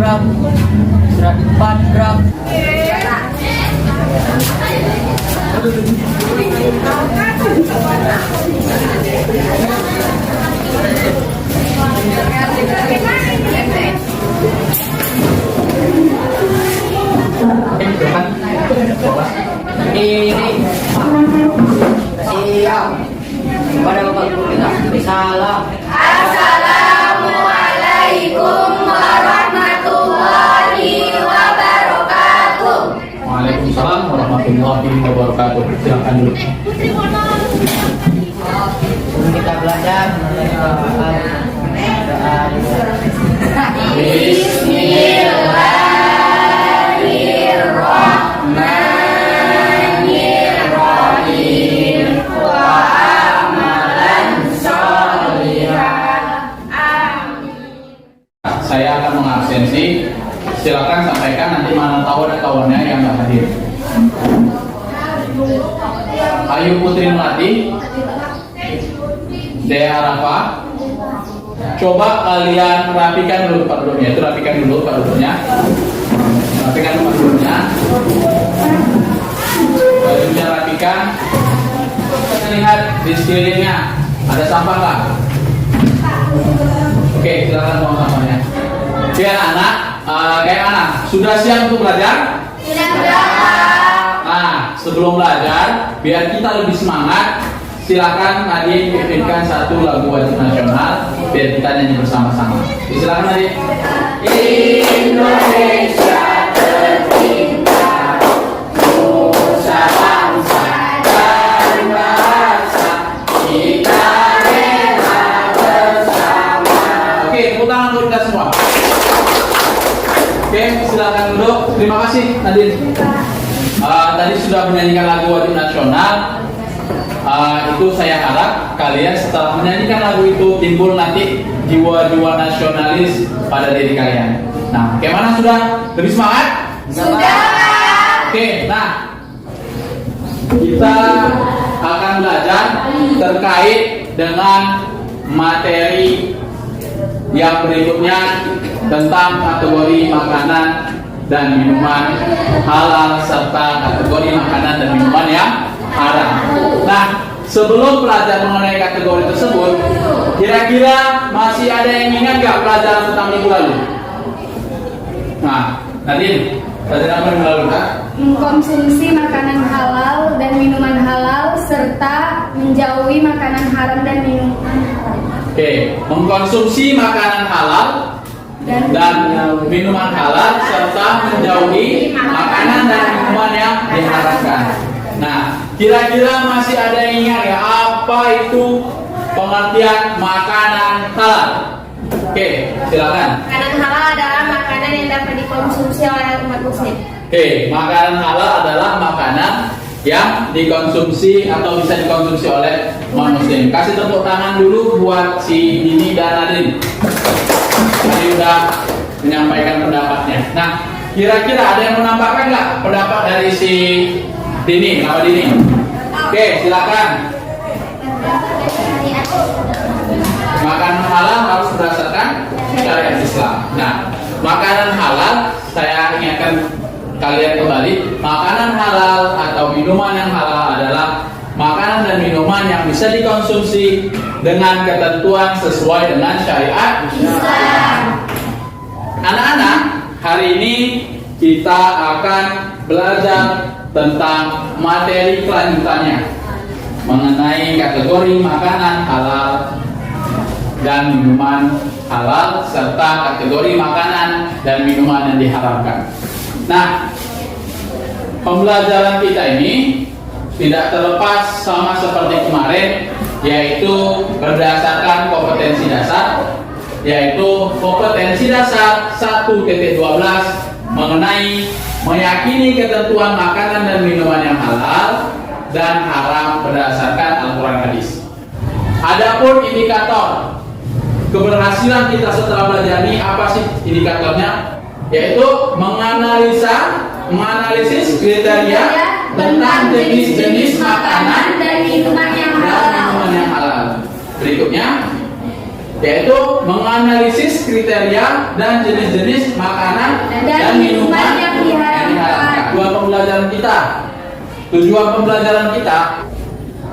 gram, berat 4 gram. Ini siap pada Bapak Guru kita. Salam. Assalamualaikum warahmatullahi wabarakatuh. Waalaikumsalam warahmatullahi wabarakatuh. Silakan dulu. Kita belajar mengenai doa. Bismillahirrahmanirrahim. Wa amalan sholihan. Saya akan mengabsensi. Silakan sampaikan nanti mana tahu ada kawannya yang nggak hadir. Ayu Putri Melati, Dea Rafa. Coba kalian rapikan dulu Pak duduknya. Itu rapikan dulu Pak duduknya. Rapikan Pak duduknya. Bajunya rapikan. Kita lihat di sekelilingnya ada sampah nggak? Oke, silakan buang sampahnya. Oke anak, kayak anak sudah siap untuk belajar? Sudah. Nah, sebelum belajar, biar kita lebih semangat, silakan Nadine pimpinkan satu lagu wajib nasional biar kita nyanyi bersama-sama. Silakan Nadine. Indonesia tercinta, nusa bangsa dan bahasa, kita rela bersama. Oke, tepuk tangan untuk kita semua. Oke, silakan duduk. Terima kasih Nadine. Tadi sudah menyanyikan lagu wajib nasional. Itu saya harap kalian setelah menyanyikan lagu itu timbul nanti jiwa-jiwa nasionalis pada diri kalian. Nah, bagaimana sudah? Lebih semangat? Sudah. Oke, nah kita akan belajar terkait dengan materi yang berikutnya tentang kategori makanan dan minuman halal serta kategori makanan dan minuman yang haram. Nah, sebelum belajar mengenai kategori tersebut, kira-kira masih ada yang ingat nggak pelajaran tentang minggu lalu? Nah, Nadine, pelajaran apa minggu lalu Kak? Mengkonsumsi makanan halal dan minuman halal serta menjauhi makanan haram dan minuman haram. Oke, mengkonsumsi makanan halal dan minuman halal serta menjauhi makanan dan minuman yang diharamkan. Nah, kira-kira masih ada yang ingat ya apa itu pengertian makanan halal? Oke, silakan. Makanan halal adalah makanan yang dapat dikonsumsi oleh umat muslim. Oke, makanan halal adalah makanan yang dikonsumsi atau bisa dikonsumsi oleh umat muslim. Kasih tepuk tangan dulu buat si Dini dan Nadine. Tadi udah menyampaikan pendapatnya. Nah, kira-kira ada yang menambahkan nggak pendapat dari si Dini? Nama Dini? Oke, silakan. Makanan halal harus berdasarkan syariat Islam. Nah, makanan halal saya ingatkan kalian kembali, makanan halal atau minuman yang halal adalah makanan dan minuman yang bisa dikonsumsi dengan ketentuan sesuai dengan syariat Islam. Anak-anak, hari ini kita akan belajar tentang materi kelanjutannya mengenai kategori makanan halal dan minuman halal serta kategori makanan dan minuman yang diharamkan. Nah, pembelajaran kita ini tidak terlepas sama seperti kemarin, yaitu berdasarkan kompetensi dasar, yaitu kompetensi dasar 1.12 mengenai meyakini ketentuan makanan dan minuman yang halal dan haram berdasarkan Al-Quran hadis. Adapun indikator keberhasilan kita setelah belajar ini apa sih indikatornya? Yaitu menganalisis kriteria tentang jenis-jenis makanan dan minuman yang halal. Berikutnya, yaitu menganalisis kriteria dan jenis-jenis makanan dan minuman yang diharamkan. Tujuan pembelajaran kita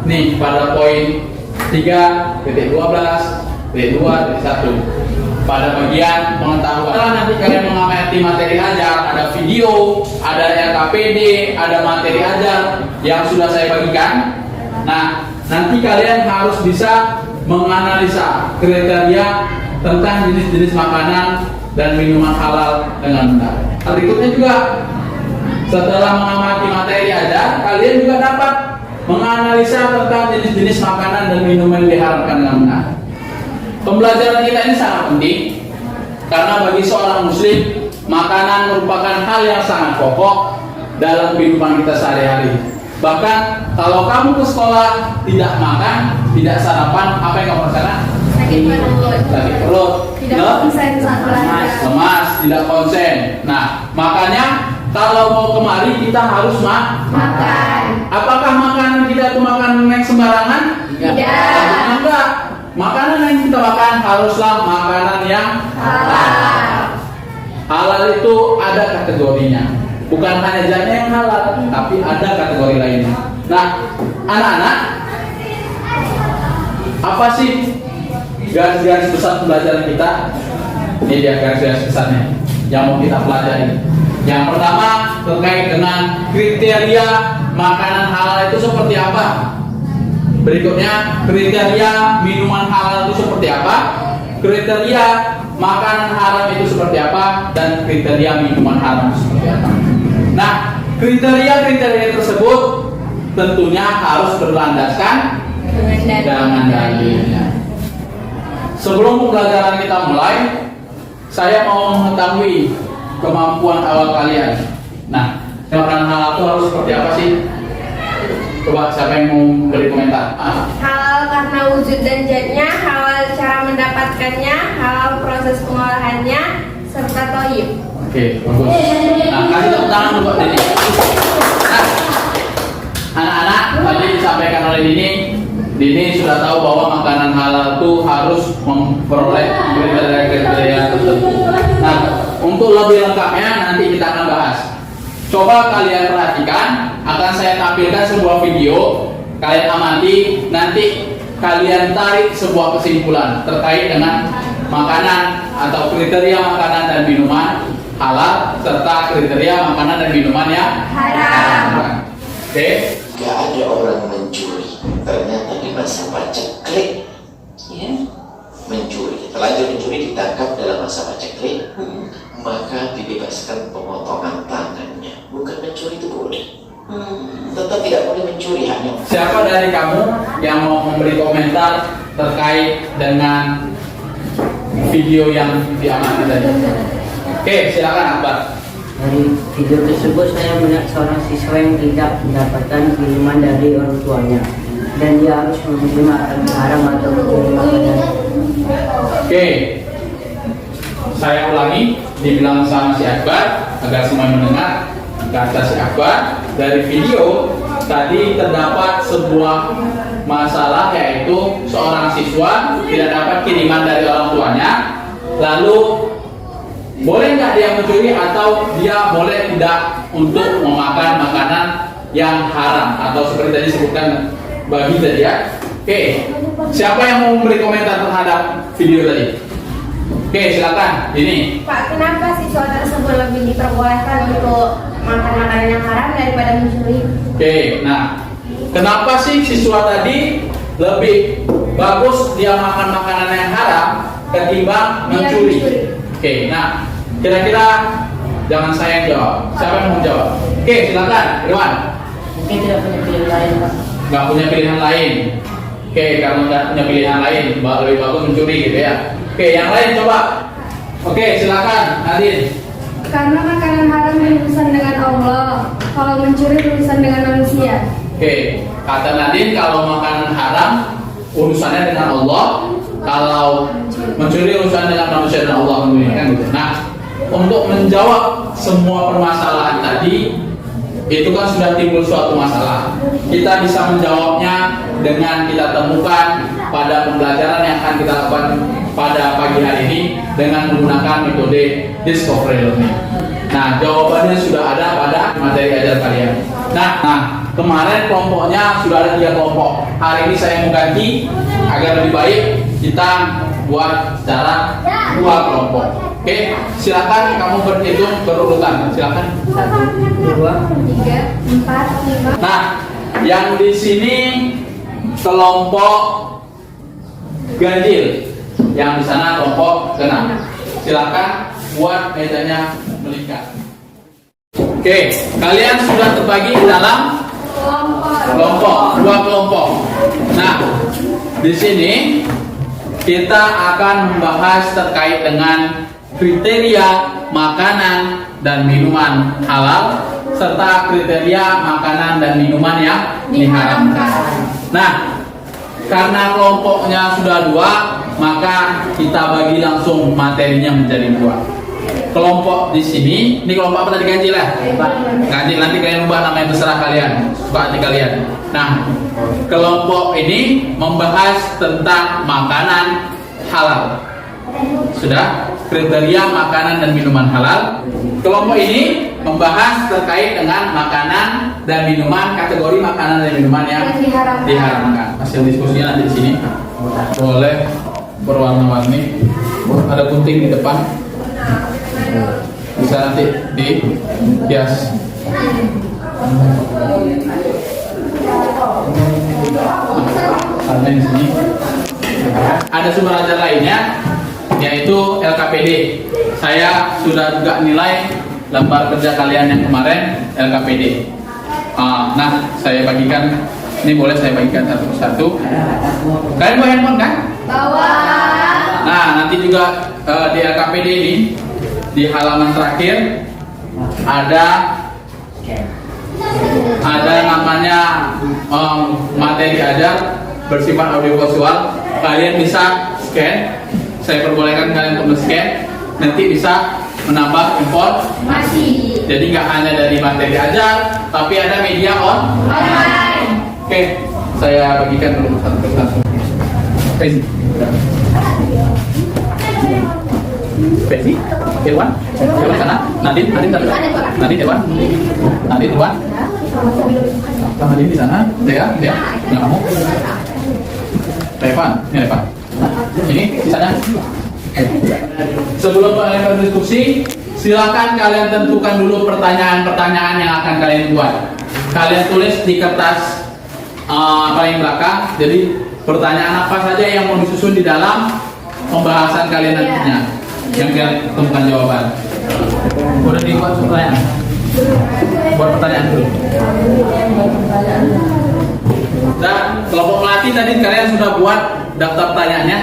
nih pada poin 3.12.2.1 pada bagian pengetahuan. Nanti kalian mengamati materi ajar, ada video, ada RKPD, ada materi ajar yang sudah saya bagikan. Nah, nanti kalian harus bisa menganalisa kriteria tentang jenis-jenis makanan dan minuman halal dengan benar. Berikutnya juga, setelah mengamati materi ajar, kalian juga dapat menganalisa tentang jenis-jenis makanan dan minuman yang diharamkan dengan benar. Pembelajaran kita ini sangat penting karena bagi seorang muslim, makanan merupakan hal yang sangat pokok dalam kehidupan kita sehari-hari. Bahkan kalau kamu ke sekolah tidak makan, tidak sarapan, apa yang kamu rasakan? Sakit perut, tidak konsen saat belajar, lemas, tidak konsen. Nah, makanya kalau mau kemari kita harus makan. Apakah makanan kita itu makanan yang sembarangan? Tidak. Enggak. Makanan yang kita makan haruslah makanan yang halal. Halal itu ada kategorinya. Bukan hanya zatnya yang halal, tapi ada kategori lainnya. Nah, anak-anak, apa sih garis-garis besar pembelajaran kita? Ini dia garis-garis besarnya yang mau kita pelajari. Yang pertama terkait dengan kriteria makanan halal itu seperti apa. Berikutnya kriteria minuman halal itu seperti apa. Kriteria makanan haram itu seperti apa, dan kriteria minuman haram itu seperti apa. Nah, kriteria-kriteria tersebut tentunya harus berlandaskan dengan dalilnya. Sebelum pembelajaran kita mulai, saya mau mengetahui kemampuan awal kalian. Nah, makanan halal itu harus seperti apa sih? Coba siapa yang mau beri komentar? Halal karena wujud dan zatnya, halal cara mendapatkannya, halal proses pengolahannya, serta thayyib. Oke, bagus. Nah, kasih tepuk tangan buat Dini. Nah, anak-anak, tadi disampaikan oleh Dini sudah tahu bahwa makanan halal itu harus memperoleh kriteria tertentu. Nah, untuk lebih lengkapnya nanti kita akan bahas. Coba kalian perhatikan, akan saya tampilkan sebuah video, kalian amati, nanti kalian tarik sebuah kesimpulan terkait dengan makanan atau kriteria makanan dan minuman halal serta kriteria makanan dan minuman yang haram. Oke? Gak ada orang mencuri, ternyata di masa paceklik, ya, mencuri, terlanjur mencuri ditangkap dalam masa paceklik, maka dibebaskan pemotongan tangannya. Bukan mencuri itu boleh, tetap tidak boleh mencuri hanya. Siapa dari kamu yang mau memberi komentar terkait dengan video yang diamati tadi? Oke, silakan Akbar. Dari video tersebut saya melihat seorang siswa yang tidak mendapatkan kiriman dari orang tuanya dan dia harus menerima makanan haram atau mencuri makanan. Oke, saya ulangi, dibilang sama si Akbar agar semua mendengar. Kata si Akbar, dari video tadi terdapat sebuah masalah, yaitu seorang siswa tidak dapat kiriman dari orang tuanya. Lalu boleh nggak dia mencuri atau dia boleh tidak untuk memakan makanan yang haram atau seperti tadi disebutkan babi tadi ya. Oke, siapa yang mau memberi komentar terhadap video tadi? Oke, silakan. Ini. Pak, kenapa siswa tersebut lebih diperbolehkan untuk makan makanan yang haram daripada mencuri? Oke, nah, kenapa sih siswa tadi lebih bagus dia makan makanan yang haram ketimbang mencuri? Oke, nah, kira-kira jangan saya yang jawab. Siapa yang mau jawab? Oke, silakan, Irwan. Mungkin tidak punya pilihan lain, Pak. Nggak punya pilihan lain. Oke, karena nggak punya pilihan lain, lebih bagus mencuri gitu ya. Oke, yang lain coba. Oke, silakan, Nadine. Karena makanan haram berurusan dengan Allah, kalau mencuri berurusan dengan manusia. Oke, kata Nadine kalau makanan haram urusannya dengan Allah, kalau mencuri urusan dengan manusia dan Allah kan gitu. Nah, untuk menjawab semua permasalahan tadi, itu kan sudah timbul suatu masalah. Kita bisa menjawabnya dengan kita temukan pada pembelajaran yang akan kita lakukan pada pagi hari ini dengan menggunakan metode discovery learning. Nah, jawabannya sudah ada pada materi ajar kalian. Nah, kemarin kelompoknya sudah ada 3 kelompok. Hari ini saya mau ganti agar lebih baik, kita buat secara 2 kelompok. Oke, silakan kamu berhitung berurutan. Silakan. 1, 2, 3, 4, 5. Nah, yang di sini kelompok ganjil, yang di sana kelompok genap. Silakan buat mejanya melingkar. Oke, kalian sudah terbagi di dalam kelompok, 2 kelompok. Nah, di sini kita akan membahas terkait dengan kriteria makanan dan minuman halal serta kriteria makanan dan minuman yang diharamkan. Nah, karena kelompoknya sudah 2, maka kita bagi langsung materinya menjadi 2. Kelompok di sini, ini kelompok apa tadi, ganjil ya? Ganjil, nanti kalian ubah namanya, terserah kalian, suka hati kalian. Nah, kelompok ini membahas tentang makanan halal. Sudah, kriteria makanan dan minuman halal. Kelompok ini membahas terkait dengan makanan dan minuman, kategori makanan dan minuman yang diharamkan. Hasil diskusinya nanti di sini. Boleh berwarna-warni. Ada gunting di depan. Bisa nanti dihias. Karena di sini ada sumber ajar lainnya, yaitu LKPD. Saya sudah juga nilai lembar kerja kalian yang kemarin LKPD. Nah, saya bagikan. Ini boleh saya bagikan satu persatu. Kalian bawa handphone kan? Bawa. Nah, nanti juga di LKPD ini di halaman terakhir ada namanya materi ajar bersifat audiovisual. Kalian bisa scan. Saya perbolehkan kalian untuk scan. Nanti bisa menambah informasi. Jadi nggak hanya dari materi ajar, tapi ada media online. Oke, saya bagikan dulu satu persatu. Besi, Irwan sana, Nadine Irwan, Nadine di sana, Dea, kamu, Revan, ini Revan, ini sisanya. Sebelum kalian berdiskusi, silakan kalian tentukan dulu pertanyaan-pertanyaan yang akan kalian buat. Kalian tulis di kertas paling belakang. Jadi pertanyaan apa saja yang mau disusun di dalam pembahasan kalian nantinya, yang kalian temukan jawaban. Udah dibuat pertanyaan? Buat pertanyaan dulu. Nah, kelompok melatih tadi kalian sudah buat daftar pertanyaannya?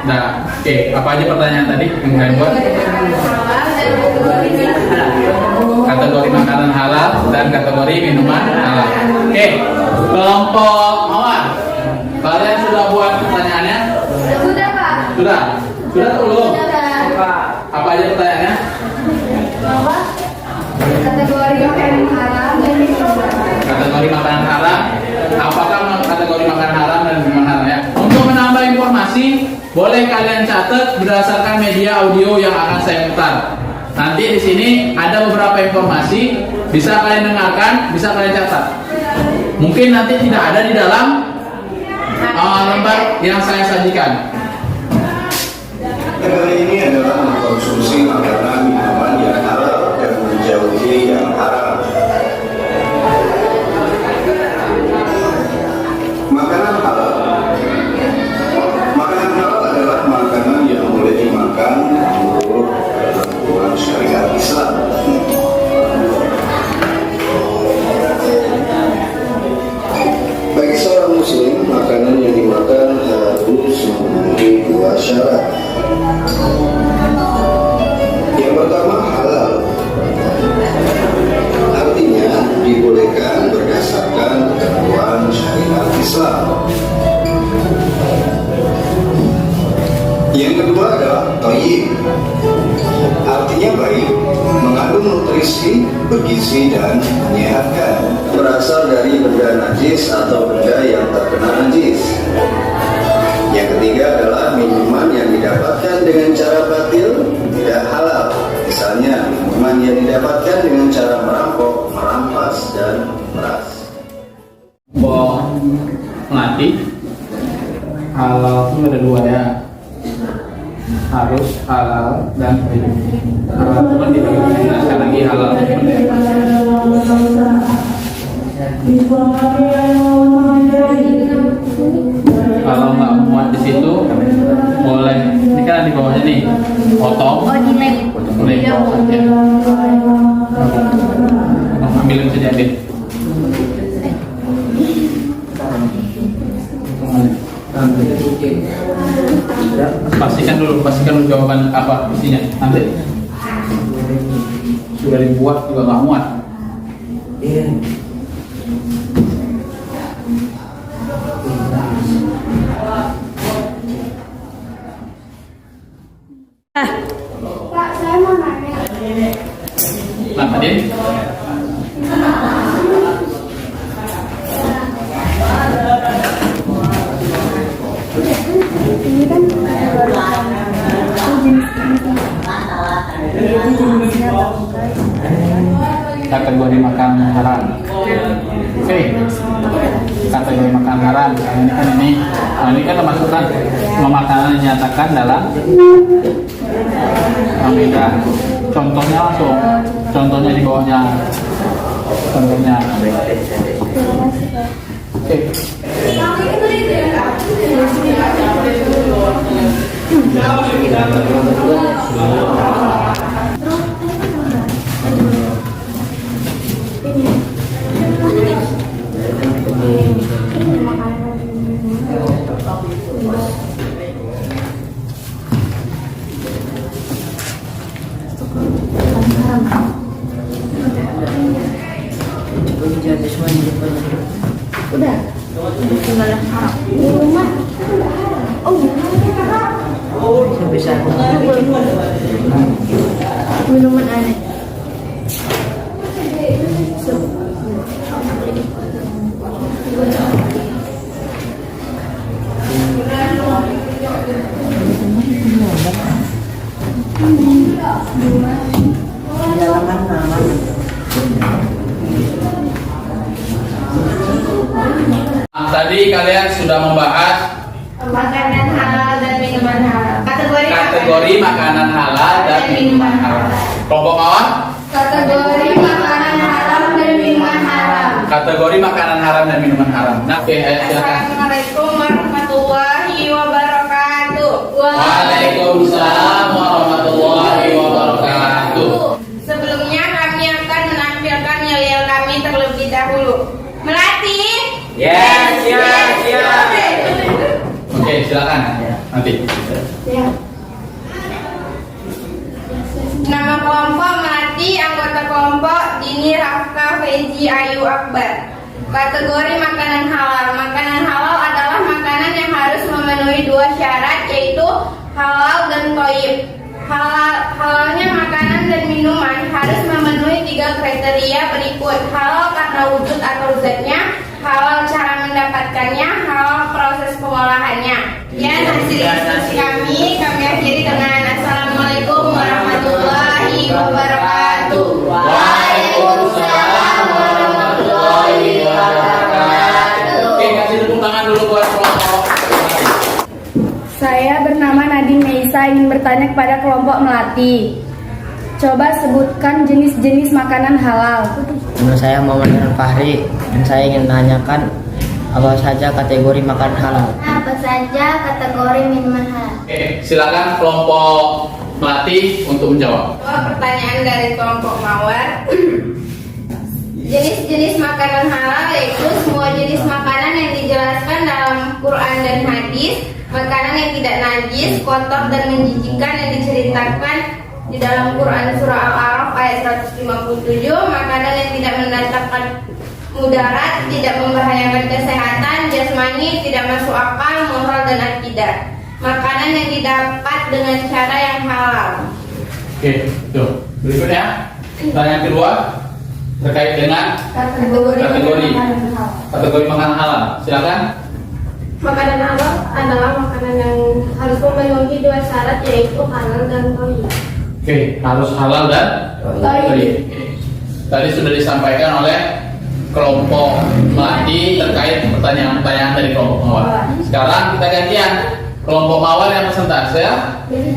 Nah, oke. Apa aja pertanyaan tadi yang kalian buat? Kategori makanan halal dan kategori minuman halal. Oke, kelompok Mawar, kalian sudah buat pertanyaannya? Sudah, Pak. Sudah belum? Sudah. Apa aja pertanyaannya? Kategori makanan haram dan minuman. Kategori makanan haram. Apakah kategori makanan haram dan minuman halal ya? Untuk menambah informasi, boleh kalian catat berdasarkan media audio yang akan saya putar. Nanti di sini ada beberapa informasi, bisa kalian dengarkan, bisa kalian catat. Mungkin nanti tidak ada di dalam lembar yang saya sajikan. Kali ini adalah mengkonsumsi makanan minuman yang halal dan menjauhi yang haram. Makanan halal. Makanan halal adalah makanan yang boleh dimakan menurut ketentuan syariat Islam. Bagi seorang muslim, makanan yang dimakan harus memenuhi 2 syarat. Yang pertama, halal. Artinya dibolehkan berdasarkan ketentuan syariat Islam. Yang kedua adalah thayyib. Artinya baik, mengandung nutrisi, bergizi dan menyehatkan. Berasal dari benda najis atau benda yang terkena najis. Yang ketiga adalah minuman yang didapatkan dengan cara batil tidak halal. Misalnya minuman yang didapatkan dengan cara merampok, merampas, dan meras. Melati halal itu ada dua ya, harus halal dan halal cuma tidak dijelaskan lagi halal kalau nggak muat di situ boleh, ini kan di bawahnya nih potong, boleh potong saja, ambilin saja deh. Pastikan dulu jawaban apa isinya. Nanti sudah dibuat juga nggak muat. Pak, saya mau nanya. Nah, Adin. Ini kan jenisnya Kategori makanan haram. Oke. Kategori makanan haram. Ini kan termasukkan makanan yang dinyatakan dalam Al-Maidah. Contohnya langsung. Contohnya di bawahnya. Contohnya. Oke. udah tinggal haram minuman. Bisa Minuman aneh. Tadi kalian sudah membahas Makanan halal dan minuman halal. kategori makanan halal dan minuman haram. Kelompok bawah? Kategori makanan haram dan minuman haram. Kategori makanan haram dan minuman haram. Nah, oke, silakan. Assalamualaikum warahmatullahi wabarakatuh. Waalaikumsalam warahmatullahi wabarakatuh. Sebelumnya kami akan menampilkan yel-yel kami terlebih dahulu. Melati. Yes. Oke, silakan. Nanti. Nama kelompok Melati, anggota kelompok Dini, Rafka, Feji, Ayu, Akbar. Kategori makanan halal. Makanan halal adalah makanan yang harus memenuhi dua syarat, yaitu halal dan thayyib. Halalnya makanan dan minuman harus memenuhi 3 kriteria berikut: halal karena wujud atau zatnya, halal cara mendapatkannya, halal proses pengolahannya. Ya, hasil diskusi kami akhiri dengan assalamualaikum warahmatullahi wabarakatuh. Waalaikumsalam warahmatullahi wabarakatuh. Oke, kasih tepuk tangan dulu buat kelompok. Saya bernama Nadine Meisa, ingin bertanya kepada kelompok Melati. Coba sebutkan jenis-jenis makanan halal. Nama saya Muhammad Fahri dan saya ingin menanyakan apa saja kategori makanan halal. Apa saja kategori minuman halal? Oke, silakan kelompok Melati untuk menjawab. Pertanyaan dari kelompok Mawar. Jenis-jenis makanan halal yaitu semua jenis makanan yang dijelaskan dalam Quran dan hadis, makanan yang tidak najis, kotor dan menjijikkan yang diceritakan di dalam Quran surah Al-A'raf ayat 157, makanan yang tidak mendatangkan mudarat, tidak membahayakan kesehatan jasmani, tidak masuk akal, moral dan akidah. Makanan yang didapat dengan cara yang halal. Oke, tuh. Berikutnya, pertanyaan kedua terkait dengan kategori makanan halal. Silakan. Makanan halal adalah makanan yang harus memenuhi dua syarat, yaitu halal dan thayyib. Oke, harus halal dan thayyib. Tadi sudah disampaikan oleh kelompok melati terkait pertanyaan-pertanyaan dari kelompok mawar. Sekarang kita gantian, kelompok mawar yang persentase,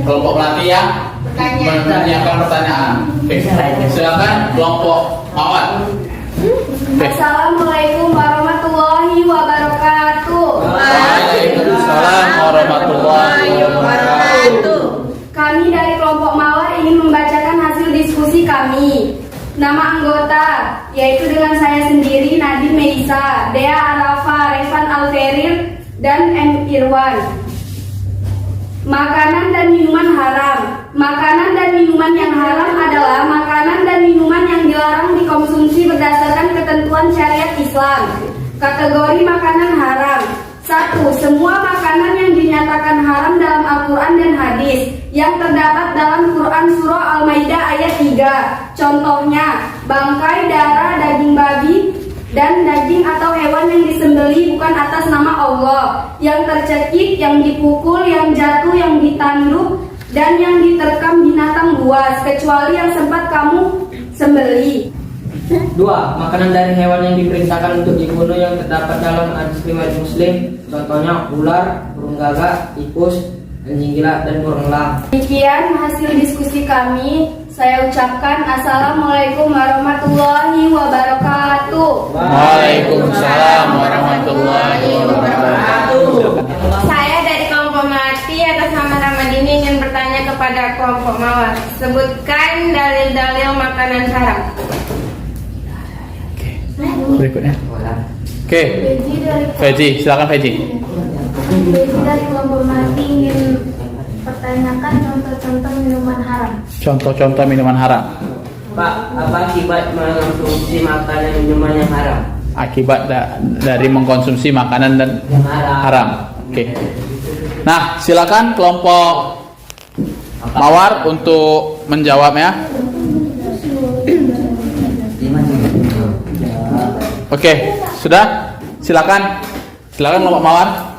kelompok melati yang menyiapkan pertanyaan. Oke, silakan kelompok mawar. Assalamualaikum warahmatullahi wabarakatuh. Waalaikumsalam warahmatullahi wabarakatuh. Kami dari kelompok mawar ingin membacakan hasil diskusi kami. Nama anggota yaitu dengan saya sendiri, Nadine Meisa, Dea Arafa, Revan Alferir, dan M. Irwan. Makanan dan minuman haram. Makanan dan minuman yang haram adalah makanan dan minuman yang dilarang dikonsumsi berdasarkan ketentuan syariat Islam. Kategori makanan haram. 1. Semua makanan yang dinyatakan haram dalam Al-Quran dan hadis yang terdapat dalam Quran Surah Al-Maidah ayat 3. Contohnya, bangkai, darah, daging babi, dan daging atau hewan yang disembelih bukan atas nama Allah, yang tercekik, yang dipukul, yang jatuh, yang ditanduk, dan yang diterkam binatang buas, kecuali yang sempat kamu sembelih. 2. Makanan dari hewan yang diperintahkan untuk dibunuh yang terdapat dalam hadis riwayat Muslim, contohnya ular, burung gagak, tikus, anjing gila, dan burung elang. Demikian hasil diskusi kami. Saya ucapkan Assalamualaikum warahmatullahi wabarakatuh. Waalaikumsalam warahmatullahi wabarakatuh. Saya dari kelompok melati atas nama Ramadini ingin bertanya kepada kelompok mawar. Sebutkan dalil-dalil makanan haram. Berikutnya. Oke, Feji, silakan Feji. Beji dari kelompok melati ingin pertanyakan contoh-contoh minuman haram. Contoh-contoh minuman haram. Pak, apa akibat mengonsumsi makanan minuman yang haram? Akibat dari mengkonsumsi makanan dan Yang haram. haram. Oke. Nah, silakan kelompok mawar untuk menjawabnya. Oke, sudah? Silakan. Silakan kelompok mawar.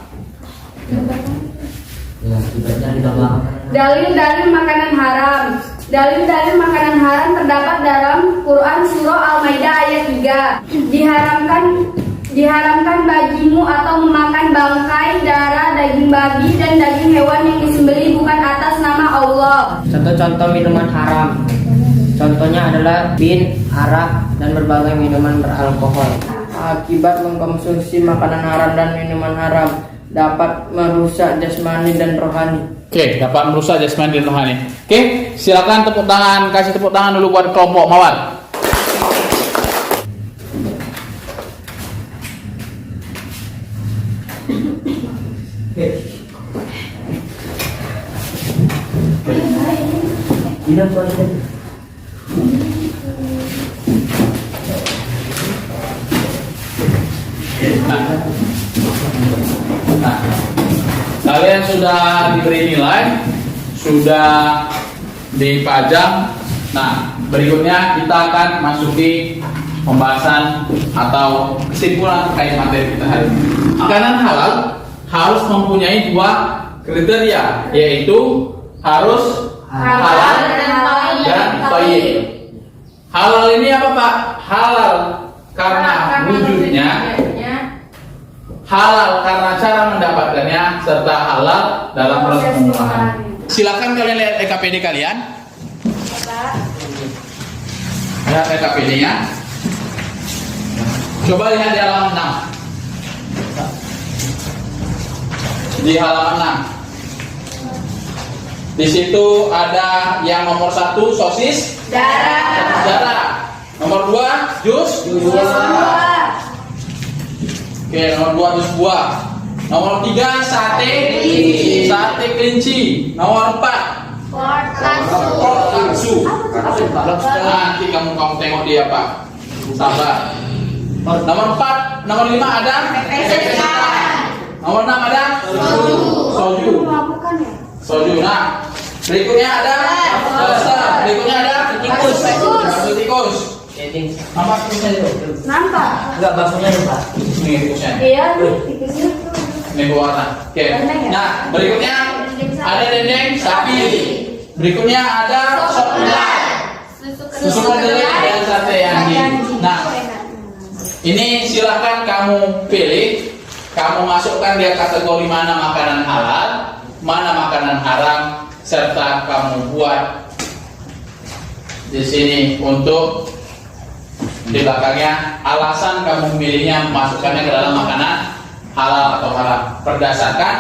Dalil-dalil makanan haram. Dalil-dalil makanan haram terdapat dalam Quran Surah Al-Maidah ayat 3. Diharamkan bagimu atau memakan bangkai, darah, daging babi, dan daging hewan yang disembelih bukan atas nama Allah. Contoh-contoh minuman haram. Contohnya adalah bin, arak, dan berbagai minuman beralkohol. Akibat mengkonsumsi makanan haram dan minuman haram dapat merusak jasmani dan rohani. Oke, dapat merusak jasmani dan rohani. Oke, silakan tepuk tangan, kasih tepuk tangan dulu buat kelompok mawar. Nah, kalian sudah diberi nilai, sudah dipajang. Nah, berikutnya kita akan masuki pembahasan atau kesimpulan terkait materi kita hari ini. Makanan halal harus mempunyai dua kriteria, yaitu harus halal dan thayyib. Halal ini apa Pak? Halal karena wujudnya, halal karena cara mendapatkannya, serta halal dalam proses pengolahan. Silakan kalian lihat EKPD kalian. Lihat EKPD-nya. Coba lihat di halaman 6. Di halaman 6. Di situ ada yang nomor 1 sosis, darah. Nomor 2 jus buah. Oke, nomor 2 jus buah. Nomor 3 sate kelinci. Nomor 4 laksu. Nanti kamu tengok dia Pak. Sabar. Nomor 4, nomor 5 ada nomor 6 ada soju. Nah, berikutnya ada berikutnya ada tikus. Nampak tikusnya itu? Nampak? Enggak, baksonya nih Pak. Ini tikusnya. Iya, tikusnya. Ini warna. Oke. Nah, berikutnya ada dendeng sapi. Berikutnya ada sop ular, susu kedelai dan sate anjing. Nah, ini silahkan kamu pilih. Kamu masukkan dia kategori mana makanan halal, mana makanan haram, serta kamu buat di sini untuk di belakangnya alasan kamu memilihnya memasukkannya ke dalam makanan halal atau haram. Berdasarkan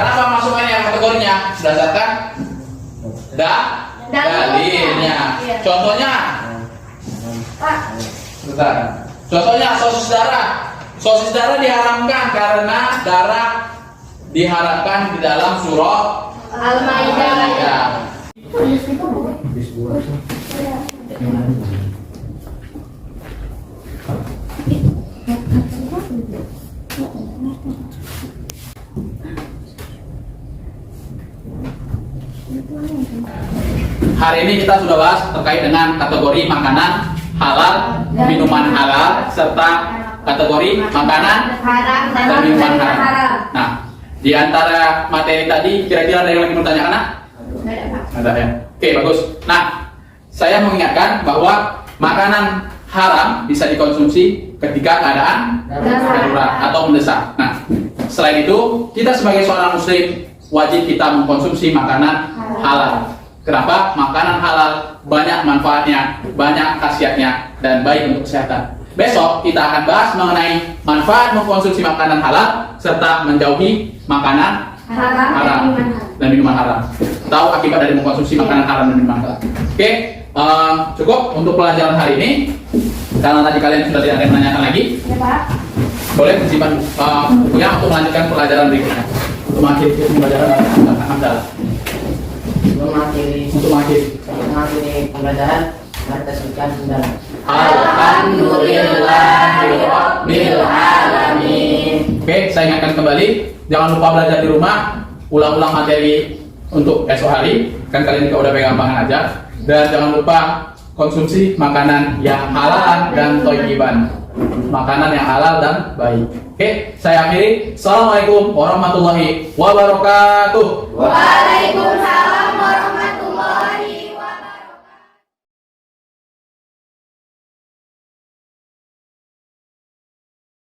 apa masukkannya kategorinya? Berdasarkan dalilnya. Contohnya, bentar. Contohnya sosis darah. Sosis darah diharamkan karena darah diharapkan di dalam surah Al-Maidah. Hari ini kita sudah bahas terkait dengan kategori makanan halal, minuman halal, serta kategori makanan Haram dan minuman haram. Nah, di antara materi tadi kira-kira ada yang lagi bertanya nak? Ada ya. Oke, bagus. Nah, saya mengingatkan bahwa makanan haram bisa dikonsumsi ketika keadaan darurat atau mendesak. Nah, selain itu, kita sebagai seorang muslim wajib kita mengkonsumsi makanan halal. Kenapa? Makanan halal banyak manfaatnya, banyak khasiatnya, dan baik untuk kesehatan. Besok kita akan bahas mengenai manfaat mengkonsumsi makanan halal serta menjauhi makanan haram dan minuman haram. Tahu akibat dari mengkonsumsi makanan haram dan minuman haram. Oke, cukup untuk pelajaran hari ini. Karena tadi kalian sudah tidak ada yang menanyakan lagi, boleh simpan bukunya untuk melanjutkan pelajaran berikutnya. Untuk mengakhiri pembelajaran Hamdalah. Untuk mengakhiri pembelajaran, mari kita sebutkan Hamdalah. Alhamdulillahirabbil alamin. Oke, saya ingatkan kembali, jangan lupa belajar di rumah, ulang-ulang materi untuk esok hari, kan kalian juga udah pegang pangan aja, dan jangan lupa konsumsi makanan yang halal dan thayyiban, makanan yang halal dan baik. Oke, saya akhiri. Assalamualaikum warahmatullahi wabarakatuh. Waalaikumsalam.